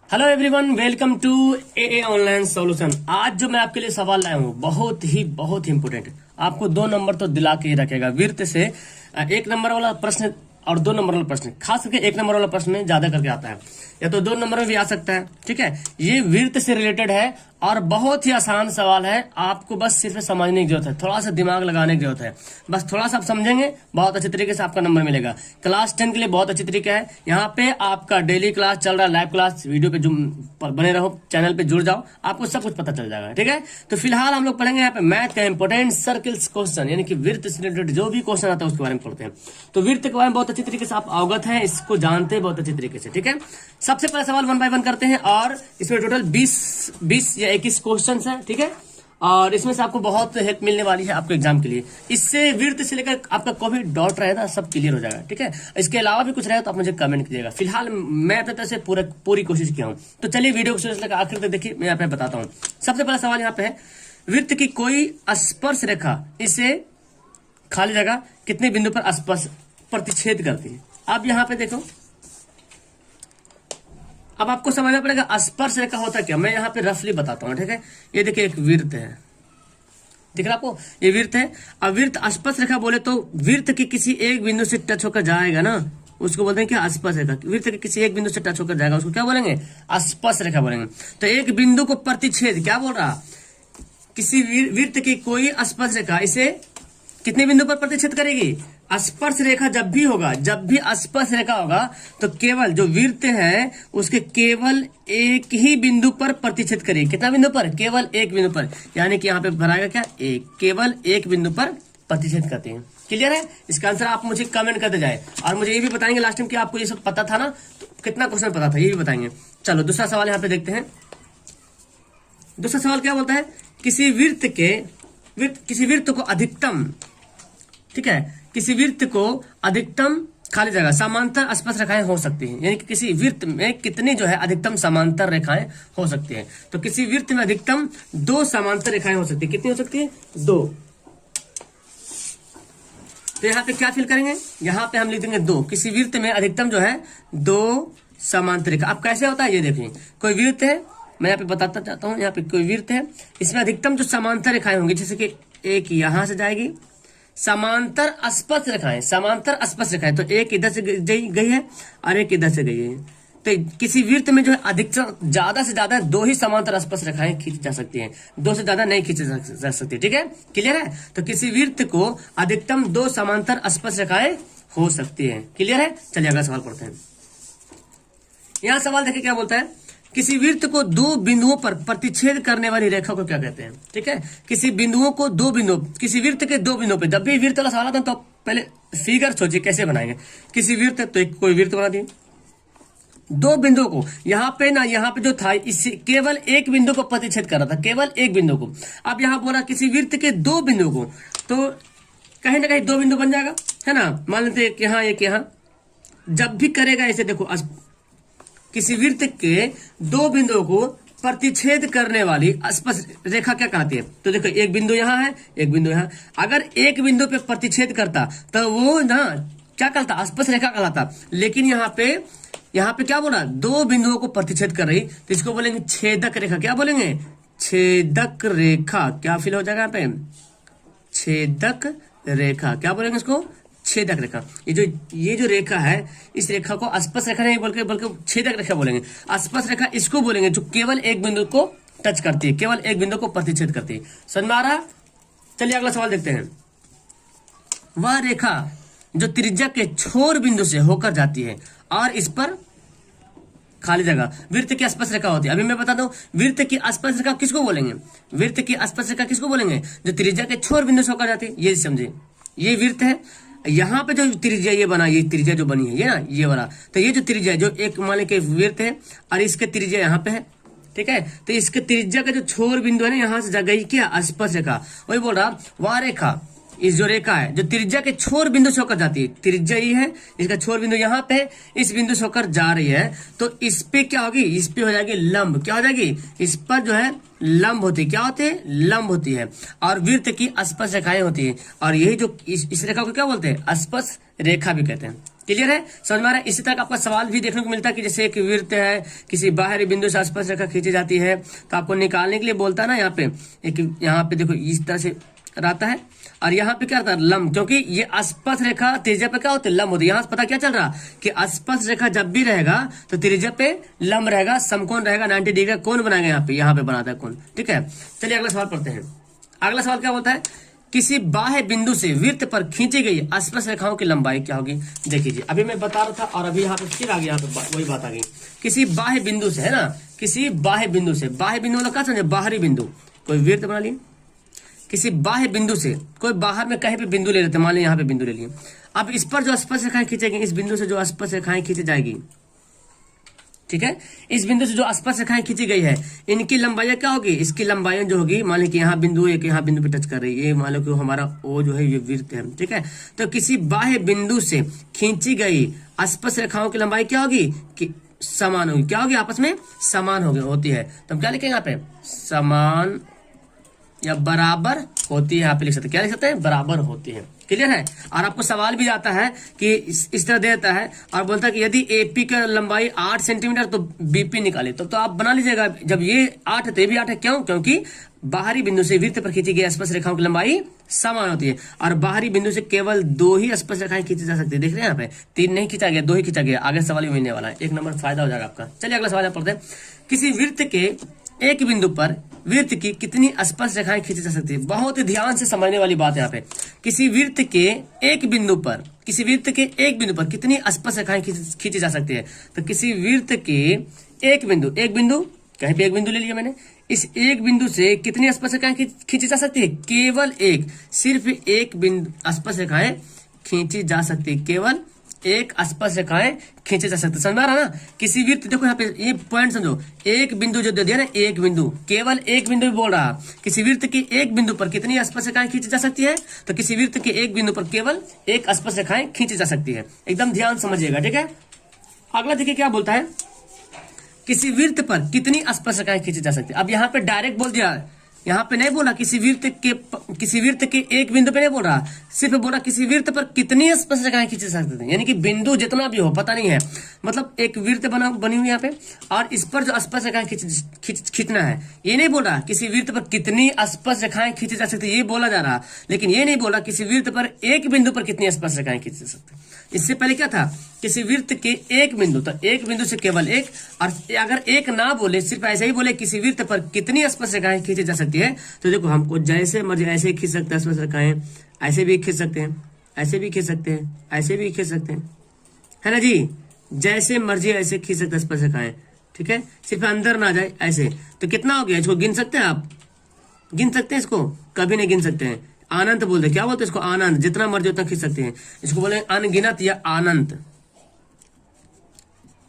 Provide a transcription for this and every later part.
Hello everyone, welcome to a online solution. आज जो मैं आपके लिए सवाल लाया हूँ बहुत ही इंपोर्टेंट, आपको 2 नंबर तो दिला के ही रखेगा। विर्त से 1 नंबर वाला प्रश्न और 2 नंबर वाला प्रश्न, खास करके 1 नंबर वाला प्रश्न में ज्यादा करके आता है, या तो 2 नंबर में भी आ सकता है। ठीक है, ये विर्त से रिलेटेड है और बहुत ही आसान सवाल है। आपको बस सिर्फ समझने की जरूरत है, थोड़ा सा दिमाग लगाने की जरूरत है। बस थोड़ा सा आप समझेंगे, बहुत अच्छे तरीके से आपका नंबर मिलेगा। क्लास 10 के लिए बहुत अच्छी तरीका है। यहाँ पे आपका डेली क्लास चल रहा है, लाइव क्लास, वीडियो पे जो बने रहो, चैनल पे जुड़ जाओ, आपको सब कुछ पता चल जाएगा। ठीक है, तो फिलहाल हम लोग पढ़ेंगे यहाँ पे मैथ का इंपोर्टेंट सर्किल्स क्वेश्चन, यानी कि विर्त से रिलेटेड जो भी क्वेश्चन आता है उसके बारे में पढ़ते हैं। तो विर्त के बारे में बहुत अच्छी तरीके से आप अवगत हैं, इसको जानते हैं बहुत अच्छी तरीके से। ठीक है, सबसे पहला सवाल 1 बाय 1 करते हैं और इसमें टोटल 20 या 21 क्वेश्चन है। ठीक है, और इसमें से आपको बहुत हेल्प मिलने वाली है आपके एग्जाम के लिए। इससे विर्त से लेकर आपका कोई भी डाउट रहे ना, सब क्लियर हो जाएगा। ठीक है, इसके अलावा भी कुछ रहे तो आप मुझे कमेंट कीजिएगा। फिलहाल मैं अपने तरफ से पूरी कोशिश किया हूं, तो चलिए वीडियो को शुरू से लेकर आखिर तक देखिए, मैं यहाँ पे बताता हूँ। सबसे पहला सवाल यहाँ पे है, विर्त की कोई स्पर्श रेखा इसे खाली जगह कितने बिंदु पर स्पर्श प्रतिच्छेद करती है। अब यहाँ पे देखो, अब आपको समझना पड़ेगा स्पर्श रेखा होता क्या। मैं यहाँ पे रफली बताता हूँ। ठीक है, ये देखिए एक विर्त है, दिख रहा आपको, ये विर्त है। अब विर्त स्पर्श रेखा बोले तो विर्त की किसी एक बिंदु से टच होकर जाएगा ना, उसको बोलते हैं क्या, स्पर्श रेखा। विर्त के किसी एक बिंदु से टच होकर जाएगा, उसको क्या बोलेंगे, स्पर्श रेखा बोलेंगे। तो एक बिंदु को प्रतिच्छेद, क्या बोल रहा, किसी विर्त की कोई स्पर्श रेखा इसे कितने बिंदु पर प्रतिच्छेद करेगी। स्पर्श रेखा जब भी स्पर्श रेखा होगा तो केवल जो विर्त है उसके केवल एक ही बिंदु पर प्रतिच्छेद करेगी। कितना बिंदु पर, केवल एक बिंदु पर, यानी कि यहाँ पे भराएगा क्या, एक, केवल एक बिंदु पर प्रतिच्छेद करते हैं। क्लियर है, इसका आंसर आप मुझे कमेंट करते जाए और मुझे ये भी बताएंगे लास्ट टाइम कि आपको ये सब पता था ना, तो कितना क्वेश्चन पता था ये भी बताएंगे। चलो दूसरा सवाल यहाँ पे देखते हैं। दूसरा सवाल क्या बोलता है, किसी विर्त को अधिकतम, ठीक है, किसी विर्त को अधिकतम खाली जगह समांतर स्पर्श रेखाएं हो सकती हैं, यानी कि किसी विर्त में कितनी जो है अधिकतम समांतर रेखाएं हो सकती हैं। तो किसी विर्त में अधिकतम 2 समांतर रेखाएं हो सकती है। कितनी हो सकती है, 2। तो यहाँ पे क्या फिल करेंगे, यहाँ पे हम लिख देंगे 2। किसी विर्त में अधिकतम जो है 2 समांतर रेखा। अब कैसे होता है ये देखिए, कोई विर्त है, मैं यहाँ पे बताता चाहता हूँ, यहाँ पे कोई विर्त है, इसमें अधिकतम जो समांतर रेखाएं होंगी, जैसे कि एक यहां से जाएगी, समांतर स्पर्श रेखाएं, तो एक इधर से गई है और एक इधर से गई है। तो किसी विर्त में जो है अधिकतम ज्यादा से ज्यादा 2 ही समांतर स्पर्श रेखाएं खींची जा सकती हैं, 2 से ज्यादा नहीं खींची जा सकती। ठीक है, क्लियर है। तो किसी विर्त को अधिकतम 2 समांतर स्पर्श रेखाएं हो सकती है। क्लियर है, चलिए अगला सवाल पढ़ते हैं। यहां सवाल देखिए क्या बोलता है, किसी विर्त को 2 बिंदुओं पर प्रतिच्छेद करने वाली रेखा को क्या कहते हैं। ठीक है, किसी विर्त के 2 बिंदुओं पे, जब भी विर्त वाला सवाल आता है तो पहले फिगर सोचिए कैसे बनाएंगे। किसी विर्त है तो कोई विर्त बना दिए, 2 बिंदुओं को, यहाँ पे जो था इसे केवल एक बिंदु को प्रतिच्छेद कर रहा था, केवल एक बिंदु को। अब यहाँ बोला किसी विर्त के 2 बिंदु को, तो कहीं ना कहीं 2 बिंदु बन जाएगा, है ना। मान लेते एक यहाँ एक यहाँ, जब भी करेगा ऐसे देखो, किसी विर्त के 2 बिंदुओं को प्रतिच्छेद करने वाली स्पर्श रेखा क्या कहती है। तो देखो एक बिंदु यहाँ है, एक बिंदु यहाँ, अगर एक बिंदु पे प्रतिच्छेद करता तो वो ना क्या कहलाता, स्पर्श रेखा कहलाता। लेकिन यहाँ पे क्या बोला, 2 बिंदुओं को प्रतिच्छेद कर रही, तो इसको बोलेंगे छेदक रेखा। क्या बोलेंगे, छेदक रेखा। क्या फिल हो जाएगा यहाँ पे, छेदक रेखा। क्या बोलेंगे इसको, छेदक रेखा। ये जो रेखा है, इस रेखा को स्पर्श रेखा नहीं बल्कि छेदक रेखा बोलेंगे। स्पर्श रेखा इसको बोलेंगे जो केवल एक बिंदु को टच करती है, केवल एक बिंदु को प्रतिच्छेद करती है। समझ में आ रहा। चलिए अगला सवाल देखते हैं। वह रेखा जो त्रिज्या के छोर बिंदु से होकर जाती है और इस पर खाली जगह विर्त की स्पर्श रेखा होती है। अभी मैं बता दूं, विर्त की स्पर्श रेखा किसको बोलेंगे, विर्त की स्पर्श रेखा किसको बोलेंगे, जो त्रिज्या के छोर बिंदु से होकर जाती है। ये समझे, ये विर्त है, यहाँ पे जो त्रिज्या ये बना, ये त्रिज्या जो बनी है ये ना, ये वाला, तो ये जो त्रिज्या जो एक मान लें कि विर्त है और इसके त्रिज्या यहाँ पे है। ठीक है, तो इसके त्रिज्या का जो छोर बिंदु है ना, यहाँ से गई क्या, स्पर्श रेखा। वही बोल रहा, वह रेखा, इस जो रेखा है जो त्रिज्या के छोर बिंदु से होकर जाती है, त्रिज्या ही है, इसका छोर बिंदु यहाँ पे, इस बिंदु से होकर जा रही है, तो इस पे क्या होगी, इस पे हो जाएगी लंब। क्या हो जाएगी, इस पर जो है लंब होती है। क्या होती है, लंब होती है। और वृत्त की स्पर्श रेखाएं होती है, और यही जो इस रेखा को क्या बोलते हैं, स्पर्श रेखा भी कहते हैं। क्लियर है, समझ में आ रहा है। इसी तरह आपका सवाल भी देखने को मिलता है कि जैसे एक वृत्त है, किसी बाहरी बिंदु से स्पर्श रेखा खींची जाती है, तो आपको निकालने के लिए बोलता है ना, यहाँ पे एक, यहाँ पे देखो इस तरह से रहता है, और यहाँ पे क्या रहता है, लंब, क्योंकि ये स्पर्श रेखा त्रिज्या पे क्या होती है, लंब होती है। यहाँ से पता क्या चल रहा कि स्पर्श रेखा जब भी रहेगा तो त्रिज्या पे लंब रहेगा, समकोण रहेगा, 90 डिग्री का कोण बनाएगा, यहाँ पे बनाता है कोण। ठीक है, चलिए अगला सवाल पढ़ते हैं। अगला सवाल क्या बोलता है, किसी बाह्य बिंदु से वृत्त पर खींची गई स्पर्श रेखाओं की लंबाई क्या होगी। देखिए अभी मैं बता रहा था और अभी यहाँ पे फिर आ गया, यहाँ पे वही बात आ गई। किसी बाह्य बिंदु से, है ना, किसी बाह्य बिंदु से, बाह्य बिंदु मतलब क्या समझे, बाहरी बिंदु, कोई वृत्त बना लिए, किसी बाह्य बिंदु से, कोई बाहर में कहीं पे बिंदु ले लेते, मान लीजिए यहाँ पे बिंदु ले लिए। अब इस पर जो स्पर्श रेखाएं खींचेगी, इस बिंदु से जो स्पर्श रेखाएं खींची जाएगी, ठीक है, इस बिंदु से जो स्पर्श रेखाएं खींची गई है, इनकी लंबाई क्या होगी, इसकी लंबाई जो होगी, मान लीजिए कि यहाँ बिंदु एक, यहाँ बिंदु पे टच कर रही है, ये मान लो कि हमारा ओ जो है ये वृत्त है। ठीक है, तो किसी बाह्य बिंदु से खींची गई स्पर्श रेखाओं की लंबाई क्या होगी, कि समान होगी, क्या होगी, आपस में समान होती है। तो हम क्या लिखेंगे यहाँ पे, समान या बराबर होती है, यहाँ पे लिख सकते हैं, क्या लिख सकते हैं, बराबर होती है। क्लियर है। और आपको सवाल भी आता है कि इस तरह देता है और बोलता है कि यदि एपी का लंबाई 8 सेंटीमीटर तो बीपी निकाले, तो आप बना लीजिएगा, जब ये 8 है तो ये भी 8 है, क्यों, क्योंकि बाहरी बिंदु से वृत्त पर खींची गई स्पर्श रेखाओं की लंबाई समान होती है, और बाहरी बिंदु से केवल 2 ही स्पर्श रेखाएं खींची जा सकती है। देख रहे हैं यहाँ पे 3 नहीं खींचा गया, 2 ही खींचा गया। आगे सवाल भी मिलने वाला है, 1 नंबर फायदा हो जाएगा आपका। चलिए अगला सवाल पढ़ते हैं। किसी वृत्त के एक बिंदु पर वृत्त की कितनी स्पर्श रेखाएं खींची जा सकती है। बहुत ही ध्यान से समझने वाली बात है यहाँ पे। किसी वृत्त के एक बिंदु पर, किसी वृत्त के एक बिंदु पर कितनी स्पर्श रेखाएं खींची जा सकती है। तो किसी वृत्त के एक बिंदु कहीं पे एक बिंदु ले लिया मैंने, इस एक बिंदु से कितनी स्पर्श रेखाएं खींची जा सकती है, केवल एक, सिर्फ एक बिंदु स्पर्श रेखाएं खींची जा सकती है, केवल एक स्पर्श रेखाएं खींचे जा सकते। समझ में आ रहा ना। किसी वृत्त, देखो यहाँ पे ये पॉइंट समझो, एक बिंदु जो दे दिया ना, एक बिंदु, केवल एक बिंदु भी बोल रहा। किसी वृत्त के एक बिंदु पर कितनी स्पर्श रेखाएं खींची जा सकती है, तो किसी वृत्त के एक बिंदु पर केवल एक स्पर्श रेखाएं खींची जा सकती है। एकदम ध्यान समझिएगा, ठीक है। अगला देखिए क्या बोलता है, किसी वृत्त पर कितनी स्पर्श रेखाएं खींची जा सकती है। अब यहाँ पे डायरेक्ट बोल दिया, यहाँ पे नहीं बोला किसी वृत्त के एक बिंदु पे नहीं बोल रहा, सिर्फ बोला किसी वृत्त पर कितनी स्पर्श रेखाएं खींची जा सकती है। यानी कि बिंदु जितना भी हो पता नहीं है, मतलब एक वृत्त बनी हुई यहाँ पे, और इस पर जो स्पर्श रेखाएं खींचना है, ये नहीं बोला किसी वृत्त पर कितनी स्पर्श रेखाएं खींची जा सकती है, ये बोला जा रहा। लेकिन ये नहीं बोला किसी वृत्त पर एक बिंदु पर कितनी स्पर्श रेखाएं खींची जा सकती है। इससे पहले क्या था, किसी वृत्त के एक बिंदु, तो एक बिंदु से केवल एक, और अगर एक ना बोले, सिर्फ ऐसे ही बोले किसी वृत्त पर कितनी स्पर्श रेखाएं खींची जा सकती है, तो देखो हमको जैसे मर्जी ऐसे खींच सकते हैं स्पर्श रेखाएं, ऐसे भी खींच सकते हैं, ऐसे भी खींच सकते हैं, ऐसे भी खींच सकते हैं, है ना जी, जैसे मर्जी ऐसे खींच सकते हैं स्पर्श रेखाएं। ठीक है, सिर्फ अंदर ना जाए ऐसे। तो कितना हो गया, इसको गिन सकते हैं आप, गिन सकते हैं इसको, कभी नहीं गिन सकते हैं। अनंत बोलते, क्या बोलते हैं इसको, अनंत, जितना मर्जी उतना खींच सकते हैं। इसको बोले अनगिनत या अनंत,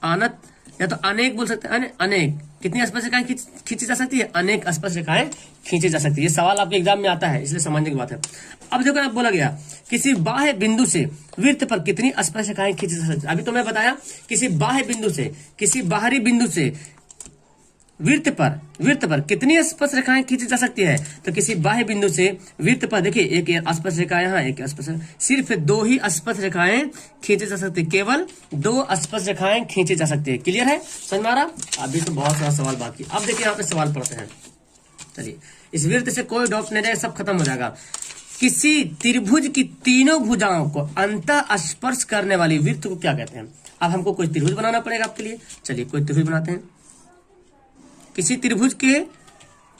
अनंत या तो अनेक बोल सकते हैं, अनेक। कितनी स्पर्श रेखाएं खींची जा सकती है, अनेक स्पर्श रेखाएं खींची जा सकती है। ये सवाल आपके एग्जाम में आता है, इसलिए समझने की बात है। अब देखो आप बोला गया किसी बाह्य बिंदु से वृत्त पर कितनी स्पर्श रेखाएं खींची जा सकती है। अभी तो मैं बताया किसी बाह्य बिंदु से, किसी बाहरी बिंदु से वृत्त पर कितनी स्पर्श रेखाएं खींची जा सकती है। तो किसी बाह्य बिंदु से वृत्त पर देखिए एक स्पर्श रेखा यहाँ, एक स्पर्श, सिर्फ 2 ही स्पर्श रेखाएं खींची जा सकती है, केवल 2 स्पर्श रेखाएं खींची जा सकती है। क्लियर है, समझ में आ रहा। अभी तो बहुत सारा सवाल बाकी। अब देखिए यहाँ पे सवाल पढ़ते हैं। चलिए, इस वृत्त से कोई डाउट नहीं रहेगा, सब खत्म हो जाएगा। किसी त्रिभुज की तीनों भुजाओं को अंतः स्पर्श करने वाली वृत्त को क्या कहते हैं। अब हमको कोई त्रिभुज बनाना पड़ेगा आपके लिए। चलिए कोई त्रिभुज बनाते हैं। किसी त्रिभुज के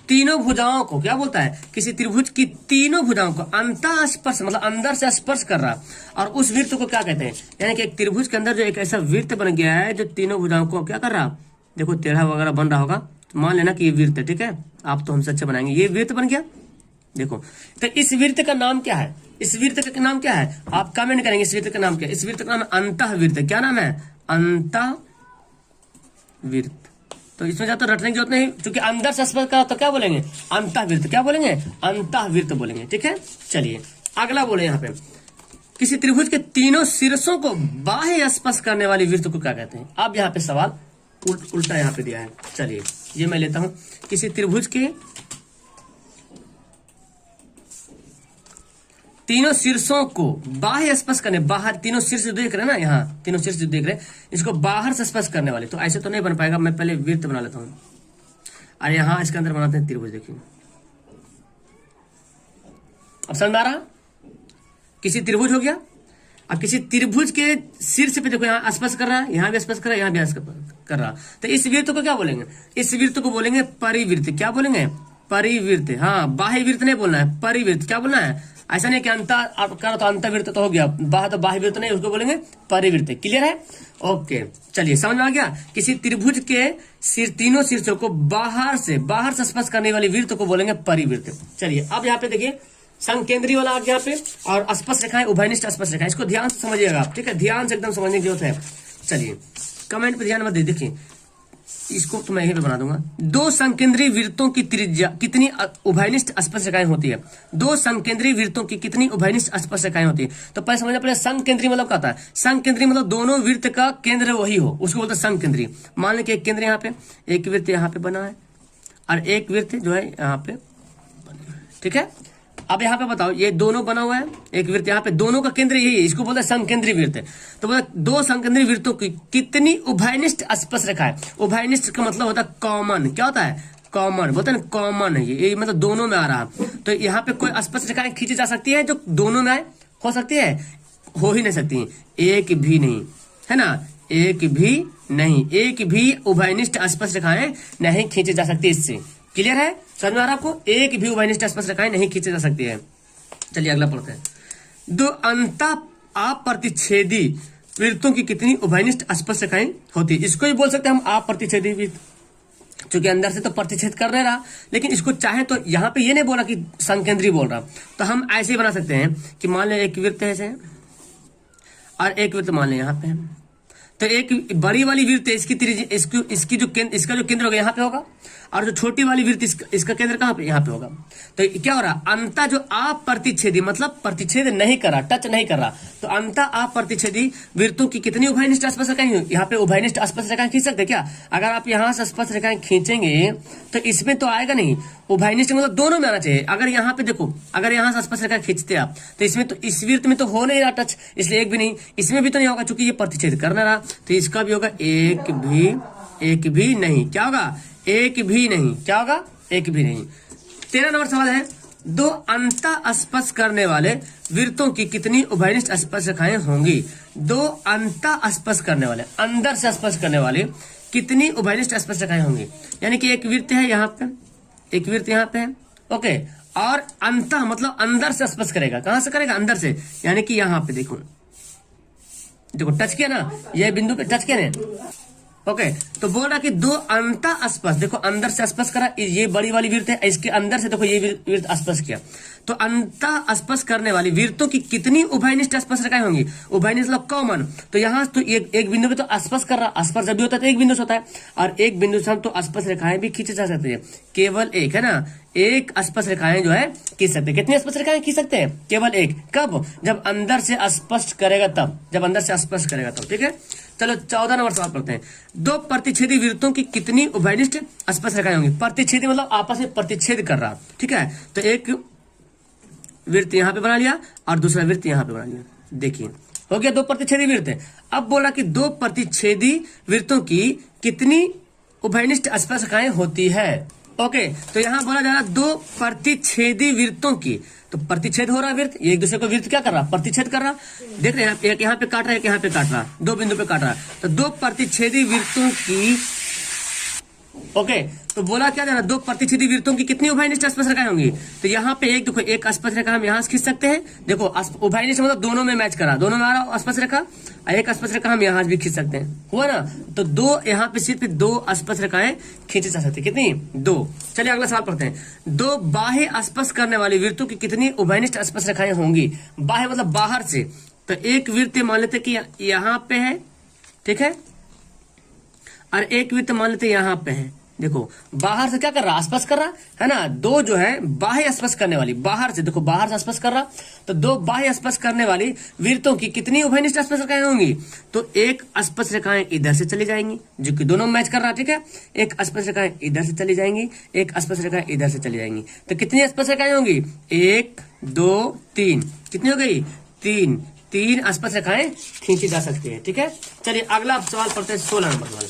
तीनों भुजाओं को क्या बोलता है, किसी त्रिभुज की तीनों भुजाओं को अंतः स्पर्श, मतलब अंदर से स्पर्श कर रहा, और उस वृत्त को क्या कहते हैं। यानी कि एक त्रिभुज के अंदर जो एक ऐसा वृत्त बन गया है जो तीनों भुजाओं को क्या कर रहा, देखो टेढ़ा वगैरह बन रहा होगा, तो मान लेना कि ये वृत्त है। ठीक है, आप तो हमसे अच्छा बनाएंगे। ये वृत्त बन गया, देखो। तो इस वृत्त का नाम क्या है, इस वृत्त का नाम क्या है, आप कमेंट करेंगे इस वृत्त का नाम क्या है। इस वृत्त का नाम अंतः वृत्त। क्या नाम है, अंतः वृत्त। तो इसमें ज्यादा रटने की जरूरत नहीं, क्योंकि अंदर से स्पर्श करा तो क्या बोलेंगे, अंतःवृत्त। क्या बोलेंगे, अंतःवृत्त बोलेंगे। ठीक है, चलिए अगला बोले यहाँ पे, किसी त्रिभुज के तीनों शीर्षों को बाह्य स्पर्श करने वाली वृत्त को क्या कहते हैं। अब यहाँ पे सवाल उल्टा यहाँ पे दिया है। चलिए ये मैं लेता हूं, किसी त्रिभुज के तीनों शीर्षों को बाह्य स्पर्श करने, बाहर तीनों शीर्ष देख रहे हैं ना, यहाँ तीनों शीर्ष देख रहे हैं, इसको बाहर से स्पर्श करने वाले। तो ऐसे तो नहीं बन पाएगा, मैं पहले वृत्त बना लेता हूँ। और यहाँ इसके अंदर बनाते हैं त्रिभुज। देखिए अब समझ में आ रहा, किसी त्रिभुज हो गया। अब किसी त्रिभुज के शीर्ष पे देखो, यहाँ स्पर्श कर रहा है, यहाँ भी स्पर्श कर रहा है, यहाँ भी स्पर्श कर रहा। तो इस वृत्त को क्या बोलेंगे? इस वृत्त को बोलेंगे परिवृत्त। क्या बोलेंगे? परिवृत्त। हाँ, बाह्य वृत्त नहीं बोलना है, परिवृत्त। क्या बोलना है? ऐसा नहीं कि अंतःवृत्त तो हो गया, तो बाह्य वृत्त नहीं, उसको बोलेंगे परिवृत्त। क्लियर है? ओके, चलिए समझ में आ गया। किसी त्रिभुज के तीनों शीर्षों को बाहर से स्पर्श करने वाली वृत्त को बोलेंगे परिवृत्त। चलिए अब यहाँ पे देखिए, संकेंद्री वाला आ गया यहाँ पे, और स्पर्श रेखाएं, उभयनिष्ठ स्पर्श रेखाएं। इसको ध्यान से समझिएगा आप, ठीक है? ध्यान से एकदम समझने की जरूरत है। चलिए कमेंट पे ध्यान मत दे, देखिए इसको तो मैं यहीं पे बना दूंगा। दो संकेंद्रीय वृत्तों की त्रिज्या कितनी उभयनिष्ठ स्पर्श रेखाएं होती है? दो संकेंद्रीय वृत्तों की कितनी उभयनिष्ठ स्पर्श रेखाएं होती है? तो पहले समझना पड़ेगा संकेंद्रीय मतलब क्या होता है। संकेंद्रीय मतलब दोनों वृत्त का केंद्र वही हो, उसको बोलते हैं संकेंद्रीय। मान लीजिए एक केंद्र यहाँ पे, एक वृत्त यहाँ पे बना है, और एक वृत्त जो है यहाँ पे, ठीक है? अब यहाँ पे बताओ, ये दोनों बना हुआ है, एक वृत्त यहाँ पे, दोनों का केंद्र यही है, इसको बोलते हैं संकेंद्रीय वृत्त। तो बोला दो संकेंद्रीय वृत्तों की कितनी उभयनिष्ठ स्पर्श रेखा है? उभयनिष्ठ का मतलब होता है कॉमन। क्या होता है? कॉमन। बोलते हैं कॉमन है ये मतलब दोनों में आ रहा। तो यहाँ पे कोई स्पर्श रेखाएं खींची जा सकती है जो दोनों में हो सकती है? हो ही नहीं सकती, एक भी नहीं, है ना? एक भी नहीं, एक भी उभयनिष्ठ स्पर्श रेखाएं नहीं खींची जा सकती इससे। क्लियर है? समझ में आ रहा आपको? एक भी उभयनिष्ठ स्पर्श रेखाएं नहीं खींची जा सकती है। चलिए अगला पढ़ते हैं। दो अप्रतिच्छेदी वृत्तों की कितनी उभयनिष्ठ स्पर्श रेखाएं होती है? इसको ही बोल सकते हैं हम अप्रतिच्छेदी वृत्त, क्योंकि अंदर से तो प्रतिच्छेद कर रहा, लेकिन इसको चाहे तो यहाँ पे ये नहीं बोला कि संकेंद्रीय बोल रहा, तो हम ऐसे ही बना सकते हैं कि मान लें एक वृत्त है ऐसे, और एक वृत्त मान लें यहाँ पे, तो एक बड़ी वाली वृत्त है, इसकी जो केंद्र, इसका जो केंद्र होगा यहाँ पे होगा, और जो छोटी वाली वृत्त इसका केंद्र कहाँ पे? यहाँ पे होगा। तो क्या हो रहा? अंतः जो अप्रतिच्छेदी मतलब प्रतिच्छेद नहीं कर रहा, टच नहीं कर रहा, तो अंतः अप्रतिच्छेदी वृत्तों की कितनी उभयनिष्ठ स्पर्श रेखाएं? यहाँ पे उभयनिष्ठ स्पर्श रेखाएं खींच सकते क्या? अगर आप यहाँ से स्पर्श रेखाएं खींचेंगे तो इसमें तो आएगा नहीं। उभयनिष्ठ मतलब दोनों में आना चाहिए। अगर यहाँ पे देखो, अगर यहाँ से स्पर्श रेखा खींचते आप, तो इसमें तो इस वृत्त में तो हो नहीं रहा टच, इसलिए एक भी नहीं, इसमें भी तो नहीं होगा चूंकि ये प्रतिच्छेद करना रहा, तो इसका भी होगा एक भी नहीं। क्या होगा? एक भी नहीं। क्या होगा? एक भी नहीं। 13 नंबर सवाल है, दो अंतः स्पर्श करने वाले वृत्तों की कितनी उभयनिष्ठ स्पर्श रेखाएं होंगी? दो अंतः स्पर्श करने वाले, अंदर से स्पर्श करने वाले कितनी उभयनिष्ठ स्पर्श रेखाएं होंगी? यानी कि एक वृत्त है यहाँ पे, एक वृत्त यहाँ पे है, ओके, और अंतः मतलब अंदर से स्पर्श करेगा। कहां से करेगा? अंदर से। यानी कि यहाँ पे देखो टच किया ना, ये बिंदु पे टच किया ना, ओके। तो बोल रहा कि दो अंतः स्पर्श, देखो अंदर से स्पर्श करा, ये बड़ी वाली वृत्त है, इसके अंदर से देखो ये वृत्त स्पर्श किया, तो अंतः स्पर्श करने वाली वृत्तों की कितनी उभयनिष्ठ स्पर्श रेखाएं होंगी? उभयनिष्ठ मतलब कॉमन। तो यहाँ तो एक बिंदु पे तो स्पर्श कर रहा, स्पर्श जब भी होता है तो एक बिंदु से होता है, और एक बिंदु से हम तो स्पर्श रेखाएं भी खींची जा सकती है, केवल एक, है ना? एक स्पर्श रेखाएं जो है खींच सकते हैं। कितनी स्पर्श रेखाएं खींच सकते हैं? केवल एक। कब? जब अंदर से स्पर्श करेगा तब, जब अंदर से स्पर्श करेगा तब, ठीक है। चलो 14 नंबर सवाल पढ़ते हैं। दो प्रतिच्छेदी वृत्तों की कितनी उभयनिष्ठ स्पर्श रेखाएं होंगी? प्रतिच्छेदी मतलब आपस में प्रतिच्छेद कर रहा, ठीक है। तो एक वृत्त यहाँ पे बना लिया और दूसरा वृत्त यहाँ पे बना लिया, देखिए हो गया दो प्रतिच्छेदी वृत्त। अब बोला कि दो प्रतिच्छेदी वृत्तों की कितनी उभयनिष्ठ स्पर्श रेखाएं होती है? ओके, तो यहाँ बोला जा रहा दो प्रतिच्छेदी वृत्तों की, तो प्रतिच्छेद हो रहा है वृत्त, एक दूसरे को वृत्त क्या कर रहा? प्रतिच्छेद कर रहा। देख रहे हैं, एक यहाँ पे काट रहा है, एक यहाँ पे काट रहा, दो बिंदु पे काट रहा है, तो दो प्रतिच्छेदी वृत्तों की, ओके, तो बोला क्या जा रहा? दो प्रतिच्छेदी वृत्तों की कितनी उभयनिष्ठ स्पर्श रेखाएं होंगी? तो यहाँ पे एक देखो, एक स्पर्श रेखा हम यहाँ से खींच सकते हैं, देखो उभयनिष्ठ मतलब दोनों में मैच करा, दोनों में आ रहा स्पर्श रेखा, एक स्पर्श रेखा हम यहाँ भी खींच सकते हैं, हुआ ना? तो दो यहाँ पे सिर्फ दो स्पर्श रेखाएं खींची जा सकती है, कितनी? दो। चलिए अगला सवाल पढ़ते हैं। दो बाह्य स्पर्श करने वाली वृत्तों की कितनी उभयनिष्ठ स्पर्श रेखाएं होंगी? बाह्य मतलब बाहर से, तो एक वृत्त मान लेते कि यहाँ पे है, ठीक है, और एक वृत्त मान लेते यहाँ पे है। देखो बाहर से क्या कर रहा? स्पर्श कर रहा है ना। दो जो है बाह्य स्पर्श करने वाली, बाहर से देखो, बाहर से स्पर्श कर रहा, तो दो बाह्य स्पर्श करने वाली वृत्तों की कितनी उभयनिष्ठ स्पर्श रेखाएं होंगी? तो एक स्पर्श रेखाएं इधर से चली जाएंगी, जो कि दोनों मैच कर रहा, ठीक है। एक स्पर्श रेखाएं इधर से चली जाएंगी, एक स्पर्श रेखाएं इधर से चली जाएंगी, तो कितनी स्पर्श रेखाएं होंगी? एक, 2 3, कितनी हो गई 3, 3 स्पर्श रेखाएं खींची जा सकती है। ठीक है, चलिए अगला सवाल पढ़ते हैं 16 नंबर सवाल।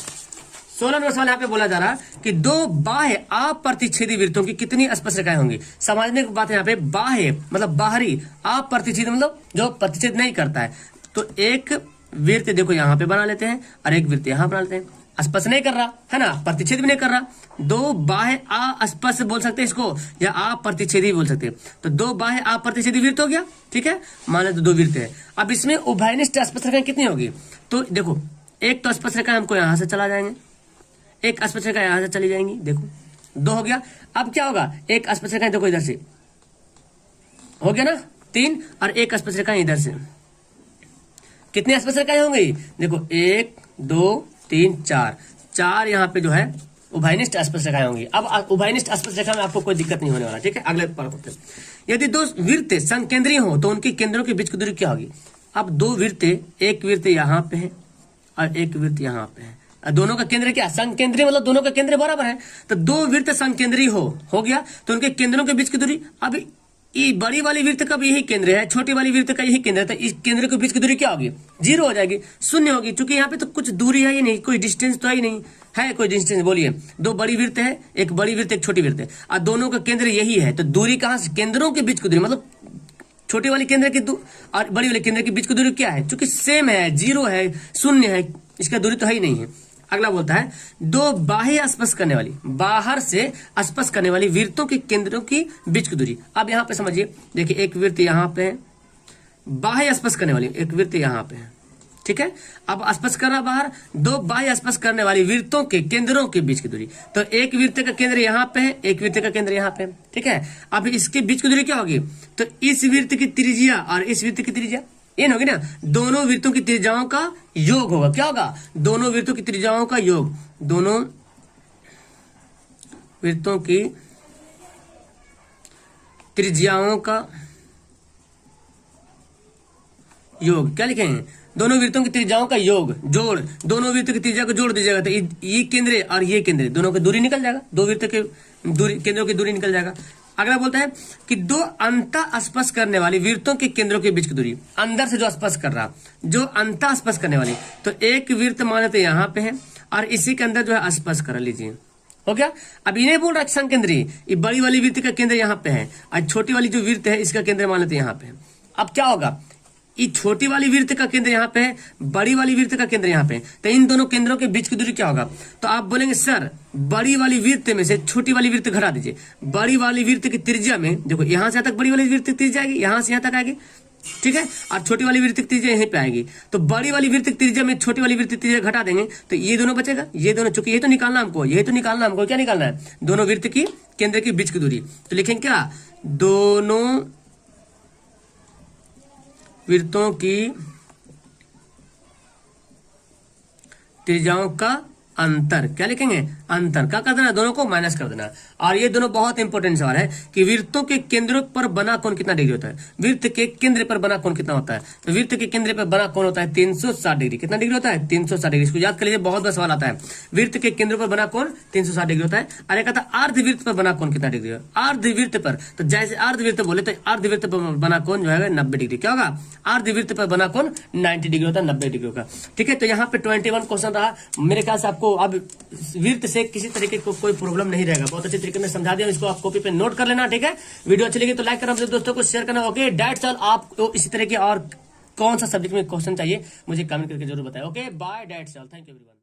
16 नंबर सवाल यहाँ पे बोला जा रहा कि दो बाह्य अप्रतिच्छेदी वृत्तों की कितनी स्पर्श रेखाएं होंगी। समझने की बात है यहाँ पे, बाह्य मतलब बाहरी, अप्रतिच्छेदी मतलब जो प्रतिच्छेद नहीं करता है। तो एक वृत्त देखो यहाँ पे बना लेते हैं और एक वृत्त यहाँ बना लेते हैं, स्पर्श नहीं कर रहा है ना, प्रतिच्छेद भी नहीं कर रहा। दो बाह्य अस्पर्श बोल सकते हैं इसको, या अप्रतिच्छेदी बोल सकते हैं। तो दो बाह्य अप्रतिच्छेदी वृत्त हो गया। ठीक है, मान लेते 2 वृत्त है। अब इसमें उभयनिष्ठ स्पर्श रेखाएं कितनी होगी। तो देखो एक तो स्पर्श रेखा हमको यहाँ से चला जाएंगे, एक स्पर्श रेखा यहाँ से चली जाएंगी, देखो 2 हो गया। अब क्या होगा, एक स्पर्श रेखा देखो इधर से हो गया ना 3, और एक स्पर्श रेखा इधर से, कितनी स्पर्श रेखाएं होंगी देखो 1 2 3 4 यहाँ पे जो है उभयनिष्ठ स्पर्श रेखाएं होंगी। अब उभयनिष्ठ स्पर्श रेखा में आपको कोई दिक्कत नहीं होने वाला। ठीक है, अगले पर होते हैं। यदि 2 वृत्त संकेंद्रीय हो तो उनके केंद्रों के बीच की दूरी क्या होगी। अब 2 वृत्त, एक वृत्त यहाँ पे है और एक वृत्त यहाँ पे है, दोनों का केंद्र क्या संकेंद्रीय, मतलब दोनों का केंद्र बराबर है। तो 2 वृत्त संकेंद्रीय हो गया तो उनके केंद्रों के बीच की दूरी, अब ये बड़ी वाली वृत्त का भी यही केंद्र है, छोटी वाली वृत्त का यही केंद्र है, तो इस केंद्र के बीच की दूरी क्या होगी 0 हो जाएगी, 0 होगी। क्योंकि यहाँ पे तो कुछ दूरी है ही नहीं, कोई डिस्टेंस तो है ही नहीं, है कोई डिस्टेंस बोलिए। 2 बड़ी वृत्त है, एक बड़ी वृत्त एक छोटी वृत्त है, और दोनों का केंद्र यही है। तो दूरी कहाँ से, केंद्रों के बीच की दूरी, मतलब छोटी वाली केंद्र की और बड़ी वाली केंद्र के बीच की दूरी क्या है, चूंकि सेम है, 0 है, 0 है, इसका दूरी तो है ही नहीं है। अगला बोलता है 2 बाह्य स्पर्श करने वाली, बाहर से स्पर्श करने वाली वृत्तों के केंद्रों की बीच की दूरी। अब यहाँ पे समझिए, देखिए एक वृत्त यहाँ पे है, बाह्य स्पर्श करने वाली एक वृत्त यहाँ पे है। ठीक है, अब स्पर्श कर रहा बाहर, 2 बाह्य स्पर्श करने वाली वृत्तों के केंद्रों के बीच की दूरी। तो एक वृत्त का केंद्र यहाँ पे है, एक वृत्त का केंद्र यहाँ पे है। ठीक है, अब इसके बीच की दूरी क्या होगी, तो इस वृत्त की त्रिज्या और इस वृत्त की त्रिज्या इन होगी ना, दोनों वृत्तों की त्रिज्याओं का योग होगा। क्या होगा, दोनों वृत्तों की त्रिज्याओं का योग, दोनों वृत्तों की त्रिज्याओं का योग। क्या लिखेंगे, दोनों वृत्तों की त्रिज्याओं का योग, जोड़, दोनों वृत्तों की त्रिज्या को जोड़ दीजिएगा तो ये केंद्र और ये केंद्र दोनों की दूरी निकल जाएगा, 2 वृत्त के दूरी केंद्रों की दूरी निकल जाएगा। अगला बोलता है कि 2 अंतः स्पर्श करने वाली वृत्तों के केंद्रों के बीच की दूरी, अंदर से जो स्पर्श कर रहा, जो अंतः स्पर्श करने वाली, तो एक वृत्त मान लेते यहाँ पे है और इसी के अंदर जो है स्पर्श कर लीजिए, हो गया। अब इन्हें बोल रहा है संकेंद्रीय, ये बड़ी वाली वृत्त का केंद्र यहाँ पे है और छोटी वाली जो वृत्त है इसका केंद्र मान लेते यहाँ पे है। अब क्या होगा, ये छोटी वाली वृत्त का केंद्र यहाँ पे है, बड़ी वाली वृत्त का केंद्र यहाँ पे है, तो इन दोनों केंद्रों के बीच की दूरी क्या होगा। तो आप बोलेंगे सर बड़ी वाली वृत्त में से छोटी वाली वृत्त घटा दीजिए। बड़ी वाली वृत्त की त्रिज्या में देखो यहाँ से यहाँ तक बड़ी वाली वृत्त की त्रिज्या आएगी, यहाँ से यहाँ तक आएगी। ठीक है, और छोटी वाली वृत्त की त्रिज्या यहीं पे आएगी। तो बड़ी वाली वृत्त की त्रिज्या में छोटी वाली वृत्त की त्रिज्या घटा देंगे तो ये दोनों बचेगा, ये दोनों, चूंकि ये तो निकालना हमको, ये तो निकालना हमको, क्या निकालना है, दोनों वृत्त की केंद्र के बीच की दूरी। तो लिखेंगे क्या, दोनों वृत्तों की त्रिज्याओं का अंतर, क्या लिखेंगे, अंतर। क्या कर देना, दोनों को माइनस कर देना। और ये दोनों बहुत इंपॉर्टेंट सवाल है कि वृत्तों के केंद्रों पर बना कोण कितना डिग्री होता है। वृत्त के केंद्र पर बना कोण कितना होता है, तो वृत्त के केंद्र पर बना कोण होता है 360 डिग्री। कितना डिग्री होता है, 360 डिग्री। इसको याद कर लीजिए, बहुत बड़ा सवाल आता है। वृत्त के केंद्र पर बना कोण 360 डिग्री होता है। और एक आता है अर्धवृत्त पर बना कोण कितना डिग्री है, अर्धवृत्त पर। तो जैसे अर्धवृत्त बोले तो अर्धवृत्त पर बना कोण जो है 90 डिग्री। क्या होगा, अर्धवृत्त पर बना कोण 90 डिग्री होता है, 90 डिग्री होगा। ठीक है, तो यहाँ पे 21 क्वेश्चन रहा। मेरे ख्याल से आपको अब वृत्त से किसी तरीके को कोई प्रॉब्लम नहीं रहेगा। बहुत अच्छे तरीके में समझा दिया, इसको आप कॉपी पे नोट कर लेना। ठीक है, वीडियो अच्छी लगी तो लाइक करना, अपने दोस्तों को शेयर करना। Okay, that's all. आपको इसी तरह के और कौन सा सब्जेक्ट में क्वेश्चन चाहिए मुझे कमेंट करके जरूर बताएं। Okay, bye, that's all, thank you everyone.